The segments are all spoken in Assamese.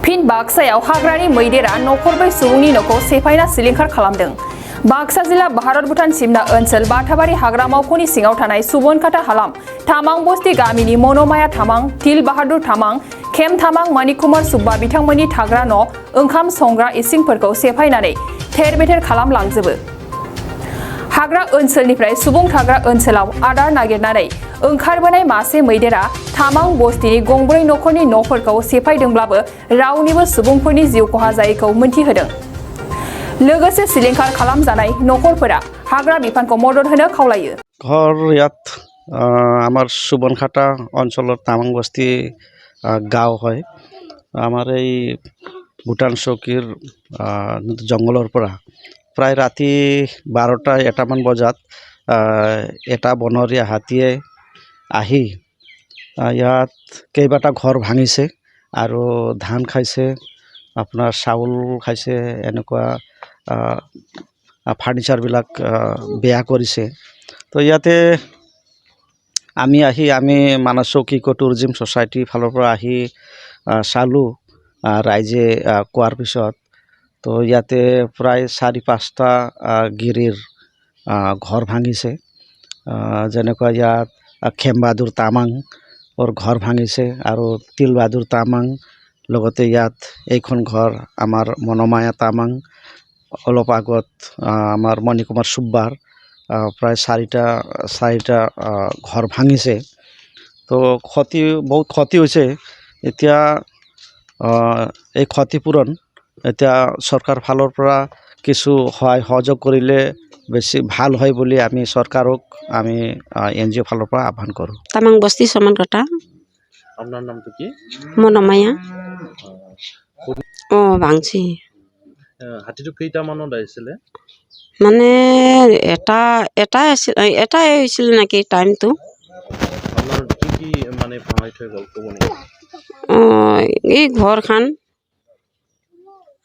फिन बाक्सायाव हाग्रानि मैदेरा नखरब्रै सुबुंनि न'खौ सेफायना सिलिंखार खालामदों। बाक्सा जिल्ला भारत भुटान सिमना ओनसोल बाथाबारि हाग्रा मावख'नि सिङाव थानाय सुबनखाता हालाम तामां बस्ति गामिनि मनमाया तामां, तिल बाहादुर तामां, खेम तामां, मणिकुमार सुब्बा बिथांमोननि थाग्रा न', ओंखाम संग्रा इसिंफोरखौ सेफायनानै थेर-बेथेर खालामलांजोबो। हाग्रा ओनसोलनिफ्राय सुबुं थाग्रा ओनसोलाव आदार नागिरनानै ओंखारबोनाय मासे मैदेरा तामां बस्तिनि गंब्रै नखरनि न'फोरखौ सेफायदोंब्लाबो रावनिबो सुबुंफोरनि जिउ खहा जायैखौ मोनथिहोदों। लोगोसे सिलिंखार खालामजानाय नखरफोरा हाग्रा बिफानखौ मदद होनो खावलायो। ঘর ইয়াত আমার সুবনখাটা অঞ্চলের তামাং বস্তি গাঁও হয়। আমার এই ভুটান চৌকীর জঙ্গলৰ পৰা প্ৰায় ৰাতি 12টা-1টামান বজাত এটা বনৰীয়া হাতীয়ে আহি ইয়াত কেইবাটা ঘৰ ভাঙিছে আৰু ধান খাইছে, আপোনাৰ চাউল খাইছে, এনেকুৱা ফাৰ্নিচাৰবিলাক বেয়া কৰিছে। তো ইয়াতে আমি মানস চৌকী ইকো টুৰিজিম ছ'চাইটিৰ ফালৰ পৰা আহি চালোঁ ৰাইজে কোৱাৰ পিছত। তো ইয়াতে প্ৰায় 4-5টা গিৰিৰ ঘৰ ভাঙিছে। যেনেকুৱা ইয়াত খেম বাহাদুৰ তামাং ওৰ ঘৰ ভাঙিছে আৰু তিল বাহাদুৰ তামাং, লগতে ইয়াত এইখন ঘৰ আমাৰ মনমায়া তামাং, অলপ আগত আমাৰ মণিকুমাৰ সুব্বাৰ প্ৰায় 4টা ঘৰ ভাঙিছে। তো বহুত ক্ষতি হৈছে। এতিয়া এই ক্ষতিপূৰণ এতিয়া চৰকাৰ ফালৰ পৰা কিছু সহায় সহযোগ কৰিলে বেছি ভাল হয় বুলি আমি চৰকাৰক NGO ফালৰ পৰা আহ্বান কৰোঁ। তামাং বস্তি সমানকটা। আপনার নামটো কি? মনমায়া। ভাঙছি। হাতীটো কেইটামানত আহিছিলে? মানে এটাই হৈছিল নাকি টাইমটো। আপনার কি মানে ভাঙাই থৈ গ'ল ক'ব নেকি? এই ঘৰখন।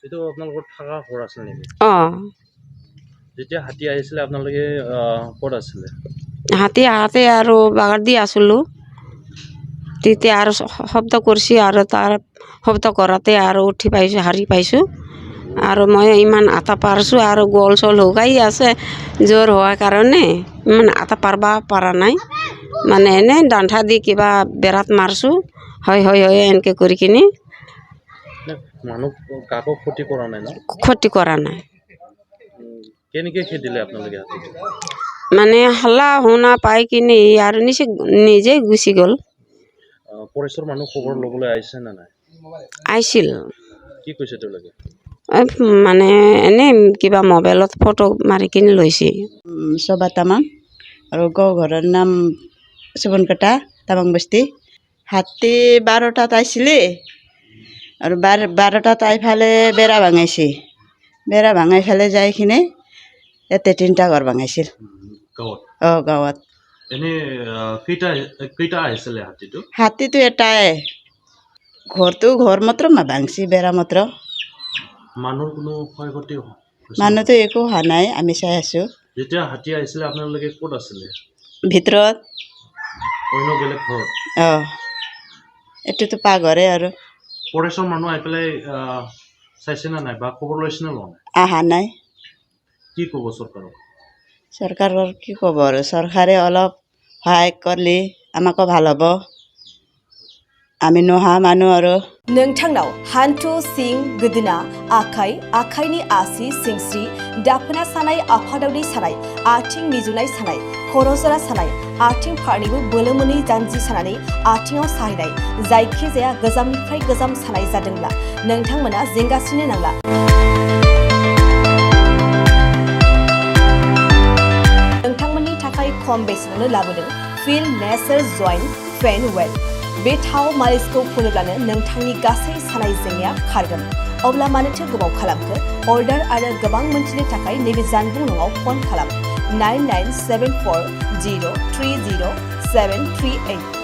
এইটো আপোনালোকৰ থকা ঘৰ আছিল নেকি? যেতিয়া হাতী আহিছিলে আপোনালোকে ক'ত আছিলে? হাতী আহোঁতে আৰু বাগাৰ দি আছিলোঁ। তেতিয়া আৰু শব্দ কৰিছে আৰু তাৰ শব্দ কৰাতে আৰু উঠি পাইছোঁ, হাৰি পাইছোঁ। আৰু মই ইমান আটা পাৰিছোঁ আৰু গল চল শুকাই আছে জ্বৰ হোৱাৰ কাৰণে ইমান আটা পাৰিব পৰা নাই। মানে এনেই ডাণ্ঠা দি কিবা বেৰাত মাৰিছোঁ, হয় এনেকৈ কৰি কিনি। মানুহ কাকো ক্ষতি কৰা নাই ন? ক্ষতি কৰা নাই। কেনেকৈ খেদিলে আপোনালোকে হাতীটো? মানে হাল্লা শুনা পাই কিনি আৰু নিজে গুচি গ'ল। ফৰেষ্টৰ মানুহ খবৰ ল'বলৈ আহিছে নে নাই? আহিছিল। কি কৈছে তেওঁলোকে? মানে এনেই কিবা মোবাইলত ফটো মাৰি কিনি লৈছে। শোভা তামাং আৰু ঘৰৰ নাম সুবনখাটা তামাং বস্তি। হাতী 12টাত আহিছিলে আৰু 12টাত আহি ফালে বেৰা ভাঙাইছে। বেৰা ভাঙাই ফালে যাই কিনে ইয়াতে 3টা ঘৰ ভাঙাইছিল। গাঁৱত। এনে কেইটা আহিছিলে হাতীটো? হাতীটো এটাই, ঘৰ মাত্ৰ ভাঙছি, বেৰা মাত্ৰ। মানুহৰ কোনো ক্ষয় ক্ষতি? মানুহতো একো হোৱা নাই, আমি চাই আছোঁ। যেতিয়া হাতী আহিছিলে আপোনালোকে ক'ত আছিলে? ভিতৰত। অন্য বেলেগ ঘৰত? এইটোতো পাঘৰে আৰু। ফৰেষ্টৰ মানুহ আহি পেলাই চাইছে নে নাই বা খবৰ লৈছে নে লোৱা নাই? অহা নাই। কি ক'ব চৰকাৰক? চৰকাৰৰ কি ক'ব আৰু, চৰকাৰে অলপ সহায় কৰিলে আমাকো ভাল হ'ব। আমি নোহা মানুহ আৰু। नोंथांनाव हान्थु सिं गोदोना आखाइनि आसि सिंस्रि दाफोना सानाय आफादावनि सानाय आथिं मिजुनाय सानाय खर' जरा सानाय आथिं फारनैबो बोलो मोनै जानजि सानानै आथिङाव साहैनाय जायखिजाया गोजामनिफ्राय गोजाम सानाय जादोंब्ला नोंथांमोना जिंगासिनो नांला। नोंथांमोननि थाखाय खम बेसेनावनो लाबोदों फिल नेचार जइन्ट पेन वेल। बे थाव मालिसखौ फुनोब्लानो नोंथांनि गासै सानाय जेंनाया खारगोन। अब्ला मानोथो गोबाव खालामखो? अर्डार आरो गोबां मोनथिनो थाखाय नैबे जानबुं नङाव फन खालाम 9974030738।